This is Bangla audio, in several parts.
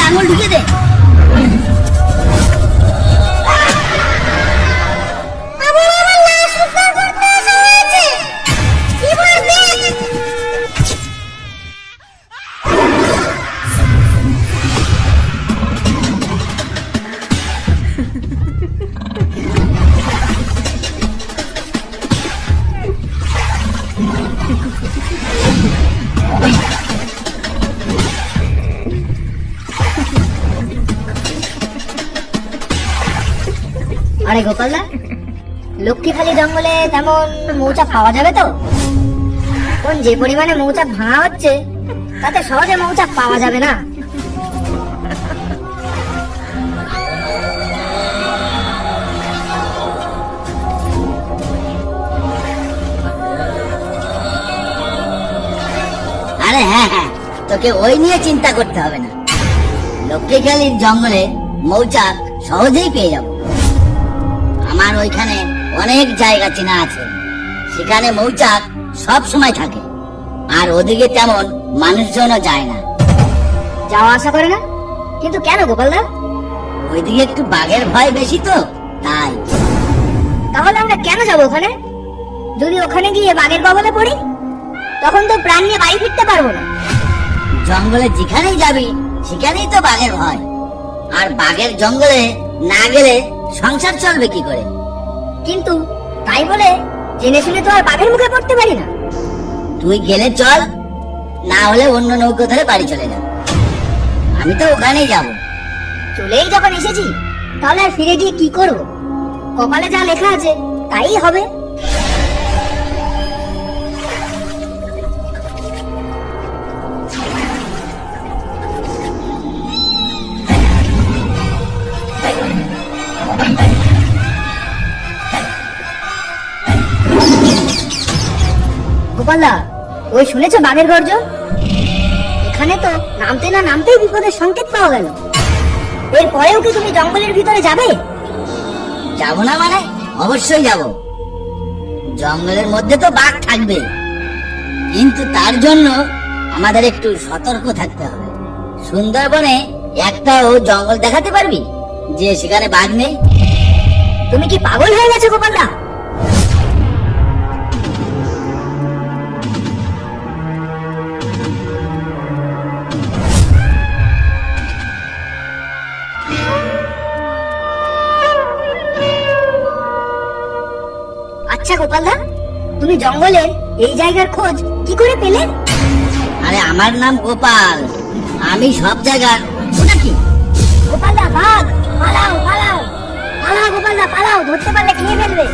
আঙুল ঢুকে দে। আরে গোপালদা, লক্ষ্মীখালি জঙ্গলে তেমন মৌচাক পাওয়া যাবে তো? কোন যে পরিমাণে মৌচাক ভাঙা হচ্ছে তাতে সহজে মৌচাক পাওয়া যাবে না। আরে হ্যাঁ হ্যাঁ, তোকে ওই নিয়ে চিন্তা করতে হবে না। লক্ষ্মীখালির জঙ্গলে মৌচাক সহজেই পেয়ে যাবো। আমার ওইখানে অনেক জায়গা চেনা আছে, সেখানে মৌচাক সব সময় থাকে, আর ওদিকে তেমন মানুষজনও যায় না। যাওয়া আসা করে না? কিন্তু কেন গোপালদা? ওইদিকে একটু বাঘের ভয় বেশি তো, তাই। তাহলে আমরা কেন যাবো ওখানে? যদি ওখানে গিয়ে বাঘের কবলে পড়ি তখন তো প্রাণ নিয়ে বাড়ি ফিরতে পারবো না। জঙ্গলে যেখানেই যাবি সেখানেই তো বাঘের ভয়, আর বাঘের জঙ্গলে না গেলে সংসার চলবে কি করে? কিন্তু তাই বলে জেনে শুনে তো আর বাঘের মুখে পড়তে পারি না। তুই গেলে চল, না হলে অন্য নৌকো ধরে বাড়ি চলে যা। আমি তো ওখানেই যাব। চলেই যখন এসেছি তাহলে আর ফিরে গিয়ে কি করব? কপালে যা লেখা আছে তাই হবে। গোপালদা, ওই শুনেছো বাঘের গর্জন? এখানে তো নামতে না নামতেই বিপদের সংকেত পাওয়া গেল। এরপরেও কি তুমি জঙ্গলের ভিতরে যাবে? যাব না মানে? অবশ্যই যাব। জঙ্গলের মধ্যে তো বাঘ থাকবে, কিন্তু তার জন্য আমাদের একটু সতর্ক থাকতে হবে। সুন্দরবনে একটাও জঙ্গল দেখাতে পারবি যে সেখানে বাঘ নেই? তুমি কি পাগল হয়ে গেছো গোপালদা? আচ্ছা গোপালদা, তুমি জঙ্গলে এই জায়গার খোঁজ কি করে পেলে? আরে আমার নাম গোপাল, আমি সব জায়গার। ওটা কি? গোপালদা, বাঘ! পালাও পালাও পালাও গোপালদা, পালাও, ধরতে পারলে খেয়ে ফেলবে।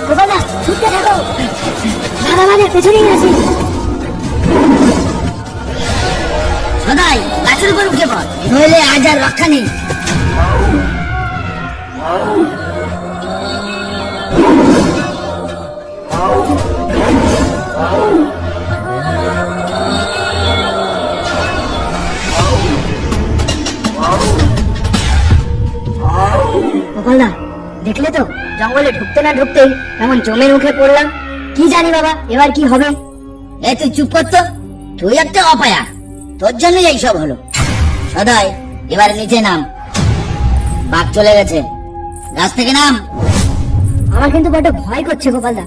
গোপালদা, ছুটতে থাকো, দাদা আমাদের পেছনেই আছে। সদাই গাছের উপর উঠে পড়, নইলে আজ আর রক্ষা নেই। গোপালদা, দেখলে তো জঙ্গলে ঢুকতে না ঢুকতেই এমন জমের মুখে পড়লাম। কি জানি বাবা এবার কি হবে। তুই চুপ কর তো, তুই একটা অপায়া, তোর জন্যই এইসব হলো। সদাই এবার নিচে নাম, বাঘ চলে গেছে, গাছ থেকে নাম। আমার কিন্তু বড় ভয় করছে গোপালদা,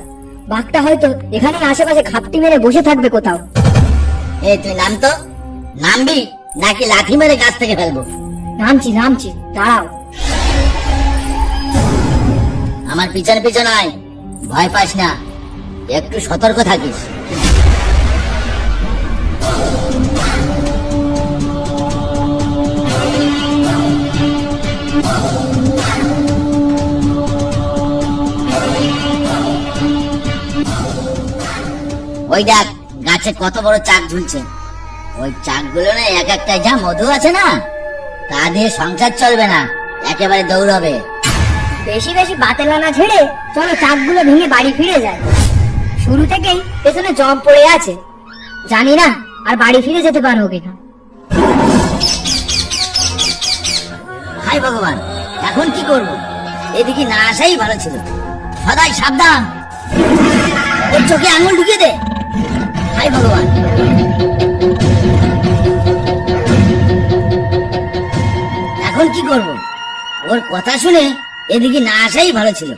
বাঘটা হয়তো এখানে আশেপাশে খাপটি মেরে বসে থাকবে কোথাও। তুই নাম তো, নামবি নাকি লাঠি মেরে গাছ থেকে ফেলবো? নামছি নামছি, দাঁড়াও। আমার পিছনে পিছনে আয়, ভয় পাস না, একটু সতর্ক থাকিস। ওই দেখ গাছে কত বড় চাক ঝুলছে, ওই চাকগুলো না এক একটা যা মধু আছে না, তা দিয়ে সংসার চলবে না, একেবারে দৌড়াবে। বেশি বেশি বাতেলা না ছেড়ে চলো চাকগুলো ভেঙে বাড়ি ফিরে যায়। শুরু থেকেই পেছনে জম পড়ে আছে, জানি না আর বাড়ি ফিরে যেতে পারবো কিনা। হায় ভগবান, এখন কি করব? এদিকে না আসাই ভালো ছিল। সদাই সাবধান, ওর চোখে আঙুল ঢুকিয়ে দে। হায় ভগবান। এখন কি করব? ওর কথা শুনে এদিকে না আসাই ভালো ছিল।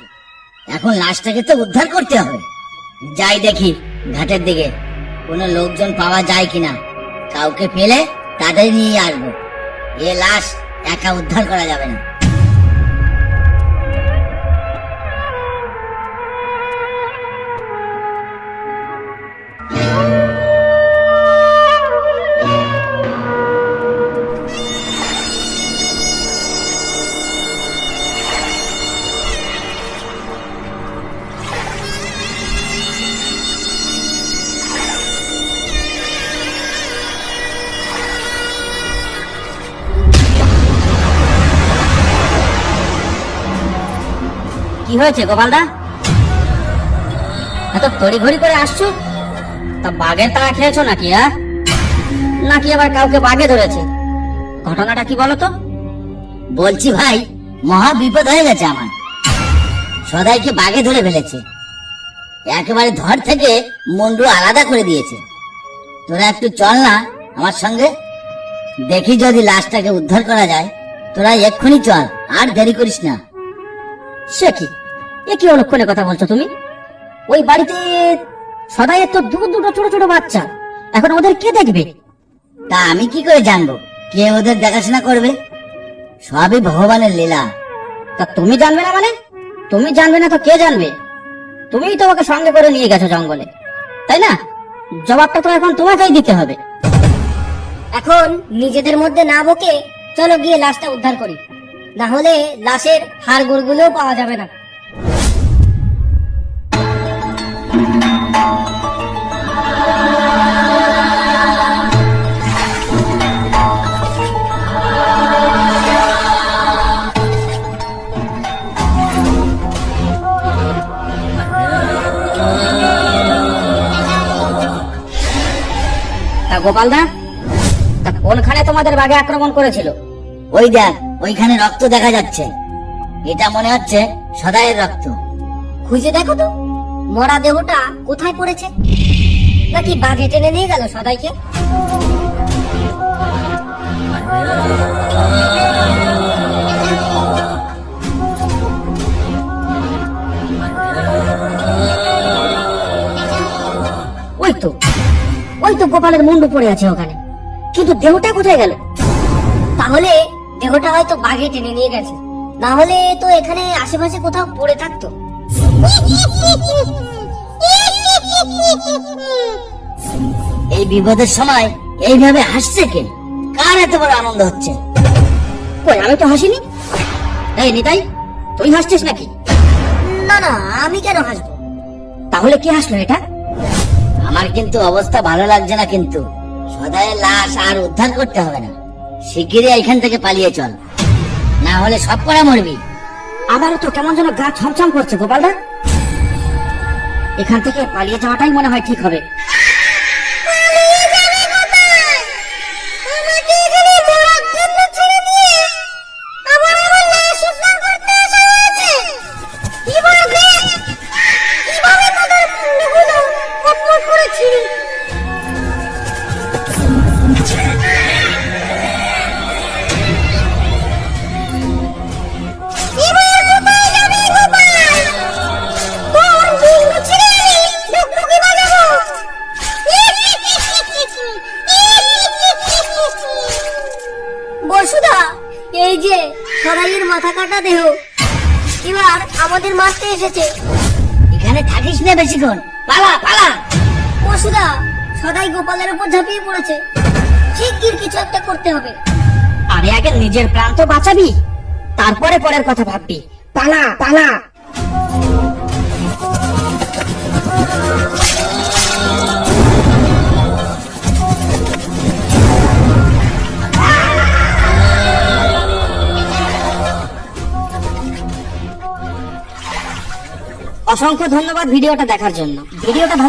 এখন লাশটাকে তো উদ্ধার করতে হবে। যাই দেখি ঘাটের দিকে কোনো লোকজন পাওয়া যায় কিনা। কাউকে পেলে তাদের নিয়ে আসবো। এ লাশ একা উদ্ধার করা যাবে না। কি হয়েছে গোপালদা? এত তড়িঘড়ি করে আসছো? তা বাঘের তাড়া খেয়েছো নাকি? নাকি আবার কাউকে বাঘে ধরেছে? ঘটনাটা কি বলো তো? বলছি ভাই, মহা বিপদ হয়ে গেছে আমার। সদাইকে বাঘে ধরে ফেলেছে। একেবারে ধর থেকে মুন্ডু আলাদা করে দিয়েছে। তোরা একটু চল না আমার সঙ্গে, দেখি যদি লাশটাকে উদ্ধার করা যায়। তোরা এক্ষুনি চল, আর দেরি করিস না। সে কি, এ কি অলক্ষণে কথা বলছো তুমি? ওই বাড়িতে সদাইয়ের তো দুটো ছোট ছোট বাচ্চা, এখন ওদের কে দেখবে? তা আমি কি করে জানবো কে ওদের দেখাশোনা করবে? সবই ভগবানের লীলা। তা তুমি জানবে না মানে? তুমি জানবে না তো কে জানবে? তুমিই তো ওকে সঙ্গে করে নিয়ে গেছো জঙ্গলে, তাই না? জবাবটা তো এখন তোমাকেই দিতে হবে। এখন নিজেদের মধ্যে না বকে চলো গিয়ে লাশটা উদ্ধার করি, না হলে লাশের হাড়গোড়গুলোও পাওয়া যাবে না। তা গোপালদা, তা কোনখানে তোমাদের বাঘে আক্রমণ করেছিল? ওই দেখ, ওইখানে রক্ত দেখা যাচ্ছে। এটা মনে হচ্ছে সদাইয়ের রক্ত। খুঁজে দেখো তো মরা দেহটা কোথায় পড়েছে, নাকি বাঘে টেনে নিয়ে গেল সদাইকে? ওই তো গোপালের মুন্ডু পড়ে আছে ওখানে, কিন্তু দেহটা কোথায় গেল? তাহলে দেহটা হয়তো বাঘে টেনে নিয়ে গেছে, না হলে তো এখানে আশেপাশে কোথাও পড়ে থাকতো। এই বিপদের সময় এইভাবে হাসছে কে? কার এত বড় আনন্দ হচ্ছে? কই, আমি তো হাসিনি। এই নিতাই, তুই হাসছিস নাকি? না না, আমি কেন হাসবো? তাহলে কি হাসলো এটা? আমার কিন্তু অবস্থা ভালো লাগছে না। কিন্তু সদাইয়ের লাশ আর উদ্ধার করতে হবে না। শিগগিরই এখান থেকে পালিয়ে চল, না হলে সব করা মরবি। আমারও তো কেমন যেন গা ছমছম করছে গোপালদা। এখান থেকে পালিয়ে যাওয়াটাই মনে হয় ঠিক হবে। বসুদা, এই যে সদাইয়ের মাথা কাটা দেহ এবার আমাদের মারতে এসেছে। এখানে থাকিস না বেশিক্ষণ, পালা পালা। বসুদা, সদাই গোপালের উপর ঝাঁপিয়ে পড়েছে, শিগগির কিছু একটা করতে হবে। আরে আগে নিজের প্রাণ তো বাঁচাবি, তারপরে পরের কথা ভাববি। পালা পালা। অসংখ্য ধন্যবাদ ভিডিওটা দেখার জন্য। ভিডিওটা ভালো